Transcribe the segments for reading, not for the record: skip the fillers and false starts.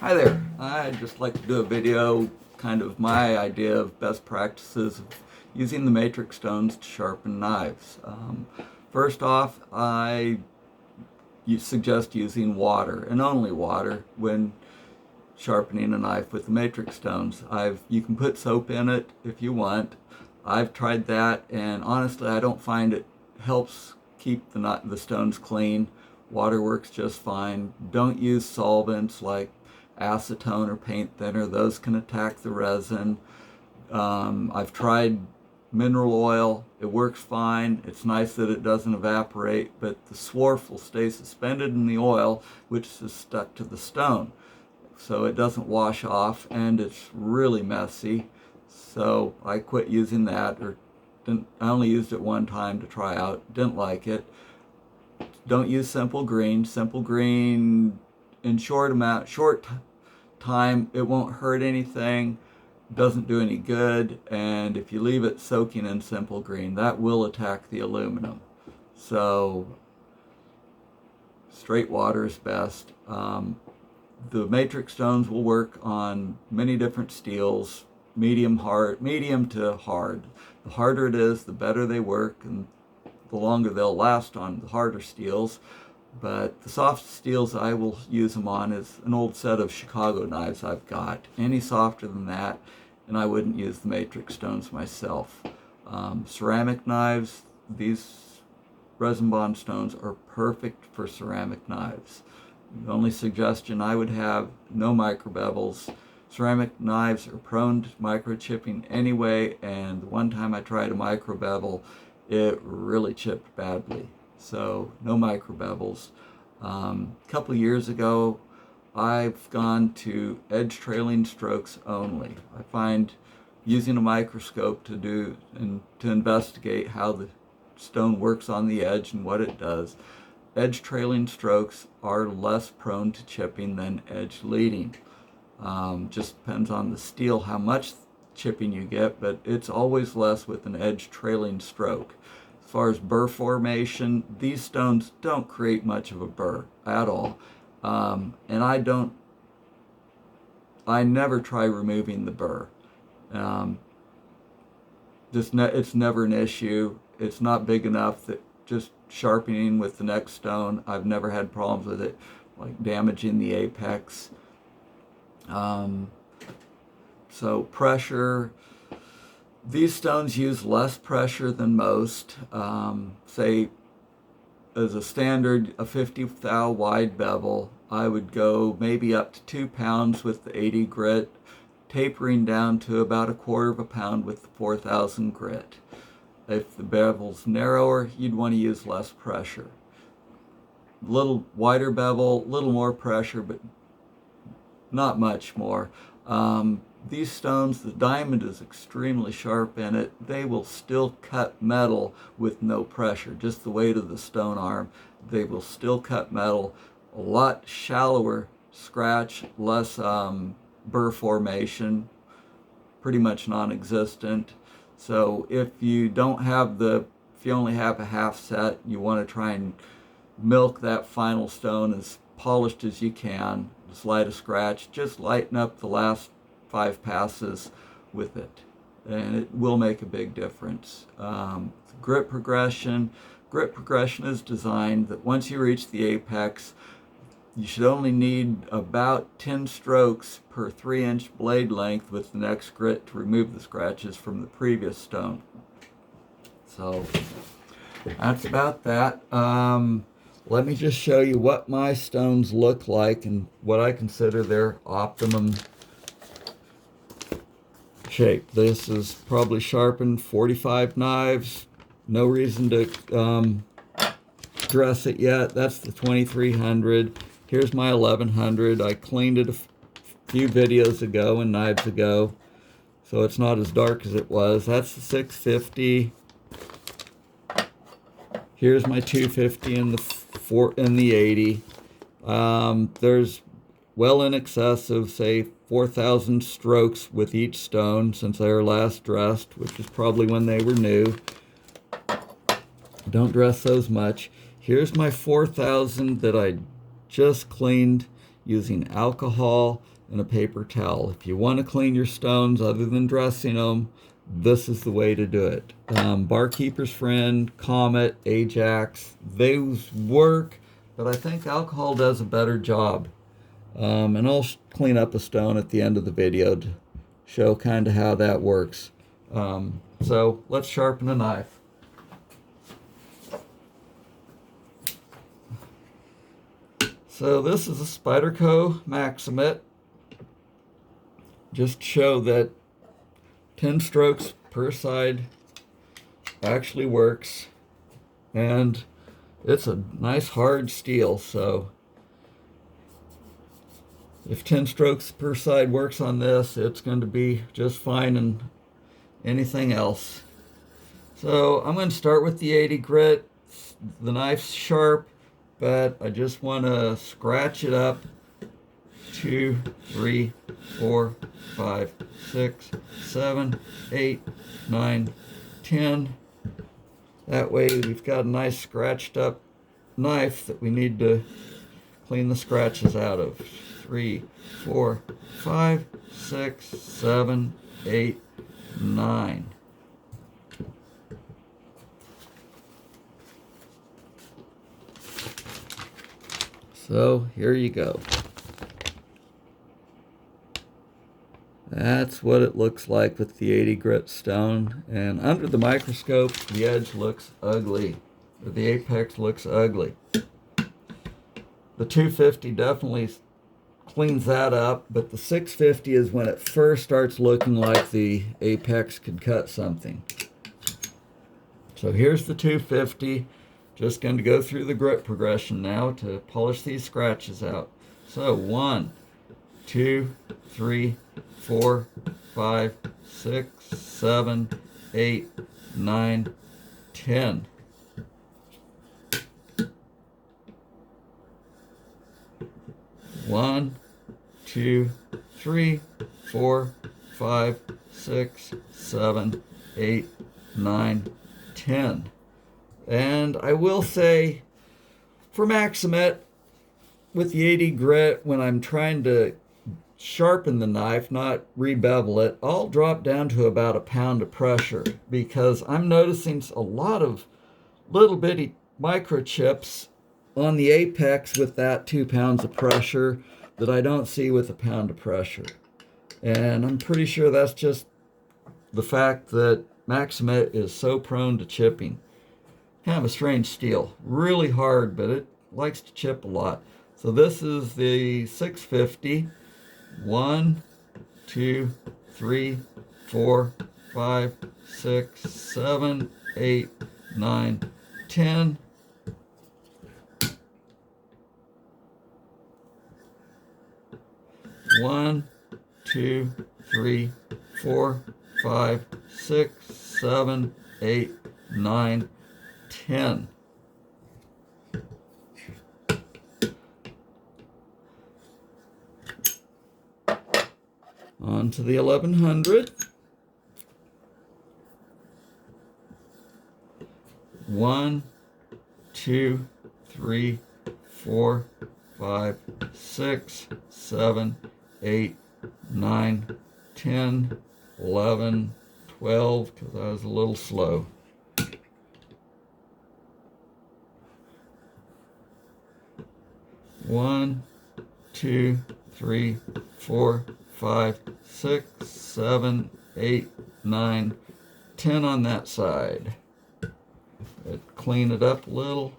Hi there. I'd just like to do a video, kind of my idea of best practices of using the matrix stones to sharpen knives. First off, I suggest using water, and only water, when sharpening a knife with the matrix stones. You can put soap in it if you want. I've tried that, and honestly, I don't find it helps keep the stones clean. Water works just fine. Don't use solvents like acetone or paint thinner. Those can attack the resin. I've tried mineral oil. It works fine. It's nice that it doesn't evaporate, but the swarf will stay suspended in the oil, which is stuck to the stone. So it doesn't wash off, and it's really messy. So I quit using that, I only used it one time to try out. Didn't like it. Don't use simple green. Simple green, in short time, it won't hurt anything, doesn't do any good, and if you leave it soaking in simple green, that will attack the aluminum. So straight water is best. The matrix stones will work on many different steels, medium to hard. The harder it is, the better they work, and the longer they'll last on the harder steels. But the soft steels I will use them on is an old set of Chicago knives I've got. Any softer than that, and I wouldn't use the matrix stones myself. Ceramic knives, these resin bond stones are perfect for ceramic knives. The only suggestion I would have, no micro bevels. Ceramic knives are prone to microchipping anyway, and the one time I tried a micro bevel, it really chipped badly. So no micro bevels. A couple years ago, I've gone to edge trailing strokes only. I find using a microscope to investigate how the stone works on the edge and what it does. Edge trailing strokes are less prone to chipping than edge leading. Just depends on the steel how much chipping you get, but it's always less with an edge trailing stroke. As far as burr formation, these stones don't create much of a burr at all. And I never try removing the burr. It's never an issue. It's not big enough that just sharpening with the next stone, I've never had problems with it, like damaging the apex. So pressure, these stones use less pressure than most. Say, as a standard, a 50 thou wide bevel, I would go maybe up to 2 pounds with the 80 grit, tapering down to about 1/4 pound with the 4000 grit. If the bevel's narrower, you'd want to use less pressure. A little wider bevel, a little more pressure, but not much more. These stones, the diamond is extremely sharp in it. They will still cut metal with no pressure. Just the weight of the stone arm, they will still cut metal. A lot shallower scratch, less burr formation, pretty much non-existent. So if you only have a half set, you want to try and milk that final stone as polished as you can. Slight a scratch, just lighten up the last 5 passes with it, and it will make a big difference. Grip progression is designed that once you reach the apex, you should only need about 10 strokes per 3-inch blade length with the next grit to remove the scratches from the previous stone. So that's about that. Let me just show you what my stones look like and what I consider their optimum shape. This is probably sharpened 45 knives. No reason to dress it yet. That's the 2300. Here's my 1100. I cleaned it a few videos ago and knives ago, so it's not as dark as it was. That's the 650. Here's my 250 and the 80. There's well in excess of, say, 4,000 strokes with each stone since they were last dressed, which is probably when they were new. Don't dress those much. Here's my 4,000 that I just cleaned using alcohol and a paper towel. If you want to clean your stones other than dressing them, this is the way to do it. Barkeeper's Friend, Comet, Ajax, those work, but I think alcohol does a better job. And I'll clean up a stone at the end of the video to show kind of how that works. So let's sharpen a knife. So this is a Spyderco Maxamet. Just to show that 10 strokes per side actually works. And it's a nice hard steel, so if 10 strokes per side works on this, it's going to be just fine in anything else. So I'm going to start with the 80 grit. The knife's sharp, but I just want to scratch it up. 2, 3, 4, 5, 6, 7, 8, 9, 10. That way we've got a nice scratched up knife that we need to clean the scratches out of. 3, 4, 5, 6, 7, 8, 9. So here you go. That's what it looks like with the 80 grit stone. And under the microscope, the edge looks ugly. Or the apex looks ugly. The 250 definitely cleans that up, but the 650 is when it first starts looking like the apex could cut something. So here's the 250. Just going to go through the grit progression now to polish these scratches out. So 1, 2, 3, 4, 5, 6, 7, 8, 9, 10. One, 2, 3, 4, 5, 6, 7, 8, 9, 10. And I will say, for Maxamet, with the 80 grit, when I'm trying to sharpen the knife, not rebevel it, I'll drop down to about a pound of pressure, because I'm noticing a lot of little bitty microchips on the apex with that 2 pounds of pressure that I don't see with a pound of pressure. And I'm pretty sure that's just the fact that Maxamet is so prone to chipping. Kind of a strange steel. Really hard, but it likes to chip a lot. So this is the 650. 1, 2, 3, 4, 5, 6, 7, 8, 9, 10. One, 2, 3, 4, 5, 6, 7, 8, 9, 10. On to the 1100. 1, 2, 3, 4, 5, 6, 7, 8, 9, 10, 11, 12, because I was a little slow. One, 2, 3, 4, 5, 6, 7, 8, 9, 10 on that side. Clean it up a little.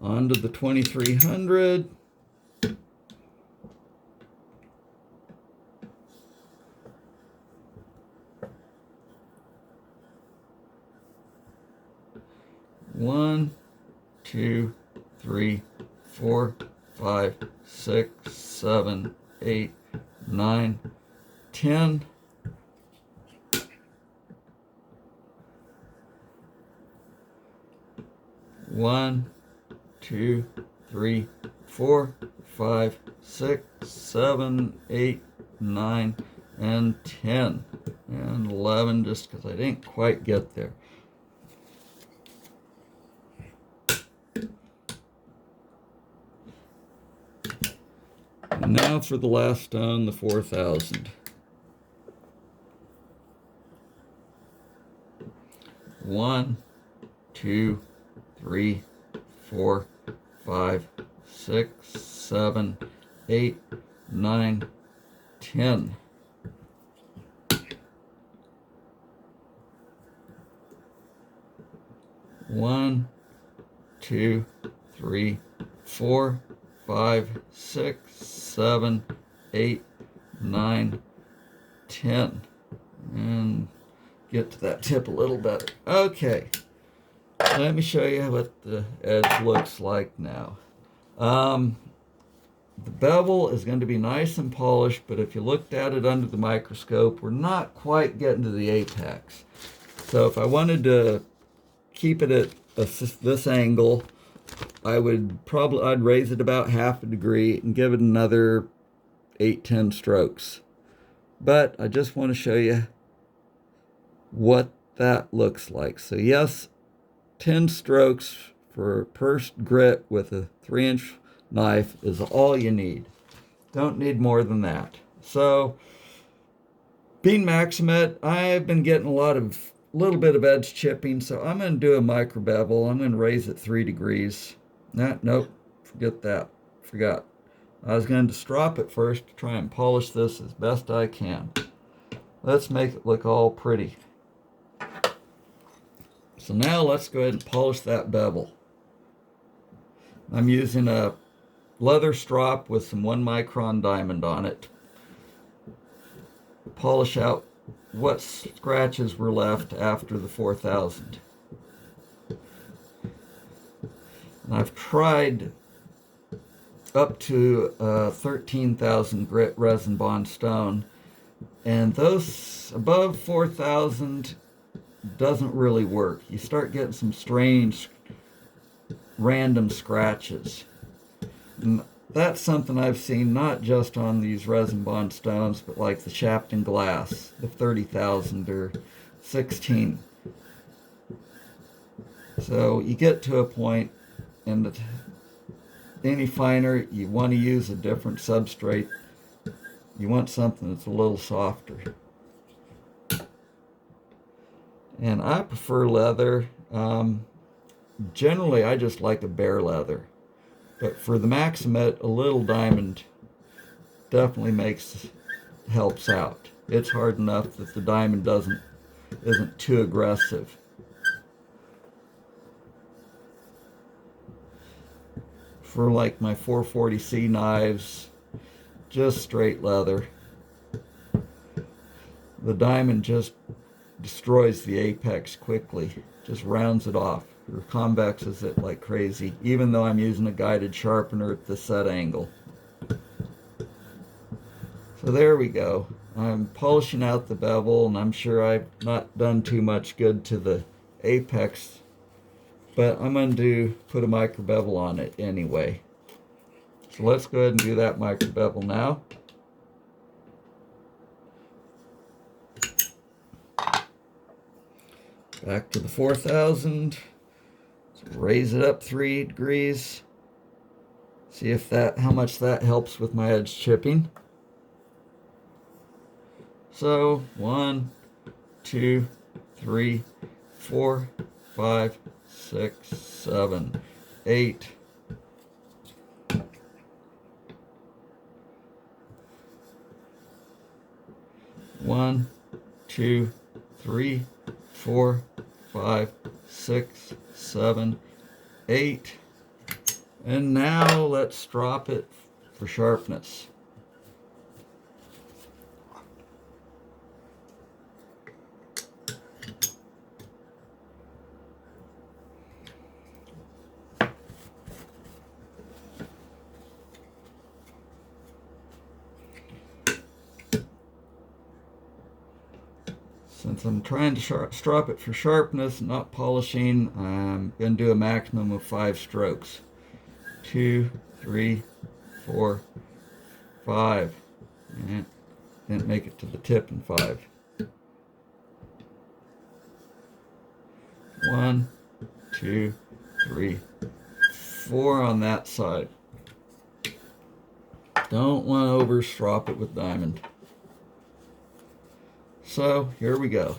On to the 2300. One, 2, 3, 4, 5, 6, 7, 8, 9, 10. One, 2, 3, 4, 5, 6, 7, 8, 9, and 10. And 11, just because I didn't quite get there. Now for the last stone, the 4,000. 1, 2, 3, 4, 5, 6, 7, 8, 9, 10. One, 2, 3, 4, 5, 6, 7, 8, 9, 10. And get to that tip a little better. Okay, let me show you what the edge looks like now. The bevel is going to be nice and polished, but if you looked at it under the microscope, we're not quite getting to the apex. So if I wanted to keep it at this angle, I'd raise it about half a degree and give it another 8-10 strokes. But I just want to show you what that looks like. So yes, 10 strokes per grit with a 3-inch knife is all you need. Don't need more than that. So being Maxamet, I've been getting a little bit of edge chipping, so I'm going to do a micro bevel. I'm going to raise it 3 degrees. Nope, forget that. Forgot. I was going to strop it first to try and polish this as best I can. Let's make it look all pretty. So now let's go ahead and polish that bevel. I'm using a leather strop with some 1 micron diamond on it. Polish out what scratches were left after the 4,000. And I've tried up to 13,000 grit resin bond stone, and those above 4,000 doesn't really work. You start getting some strange random scratches. And that's something I've seen not just on these resin bond stones, but like the Sharpening glass, the 30,000 or 16. So you get to a point in any finer, you want to use a different substrate. You want something that's a little softer. And I prefer leather. Generally, I just like a bare leather. But for the Maxamet, a little diamond definitely helps out. It's hard enough that the diamond isn't too aggressive. For like my 440C knives, just straight leather. The diamond just destroys the apex quickly, just rounds it off, or convexes it like crazy, even though I'm using a guided sharpener at the set angle. So there we go. I'm polishing out the bevel, and I'm sure I've not done too much good to the apex, but I'm going to put a micro bevel on it anyway. So let's go ahead and do that micro bevel now. Back to the 4,000. Let's raise it up 3 degrees. See how much that helps with my edge chipping. So 1, 2, 3, 4, 5, 6, 7, 8. One, 2, 3, 4, 5, 6, 7, 8. And now let's drop it for sharpness. Since I'm trying to strop it for sharpness, not polishing, I'm going to do a maximum of 5 strokes. 2, 3, 4, 5. Didn't make it to the tip in 5. 1, 2, 3, 4 on that side. Don't want to over-strop it with diamond. So here we go.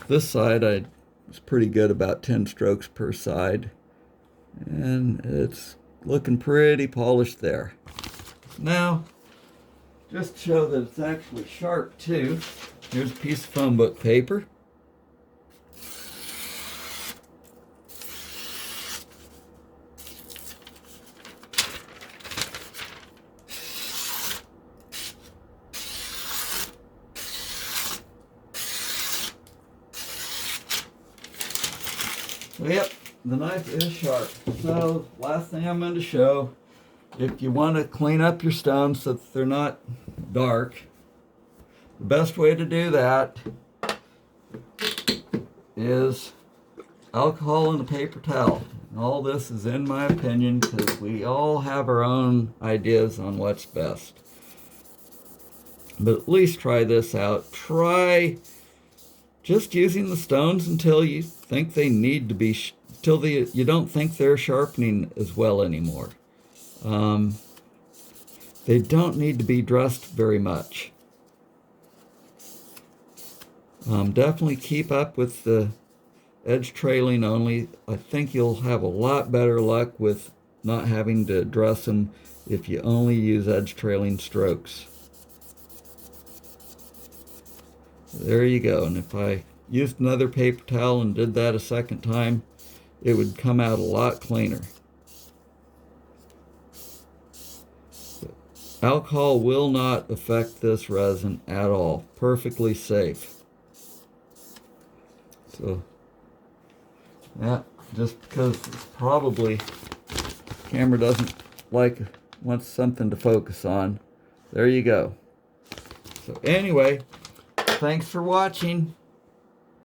This side I was pretty good, about 10 strokes per side. And it's looking pretty polished there. Now, just to show that it's actually sharp too, here's a piece of phone book paper. Yep, the knife is sharp. So, last thing I'm going to show, if you want to clean up your stones so that they're not dark, the best way to do that is alcohol and a paper towel. And all this is in my opinion, because we all have our own ideas on what's best. But at least try this out. Try just using the stones until you think they need to be, till you don't think they're sharpening as well anymore. They don't need to be dressed very much. Definitely keep up with the edge trailing only. I think you'll have a lot better luck with not having to dress them if you only use edge trailing strokes. There you go. And if I used another paper towel and did that a second time, it would come out a lot cleaner. But alcohol will not affect this resin at all. Perfectly safe. So, yeah, just because probably camera doesn't wants something to focus on. There you go. So anyway, thanks for watching.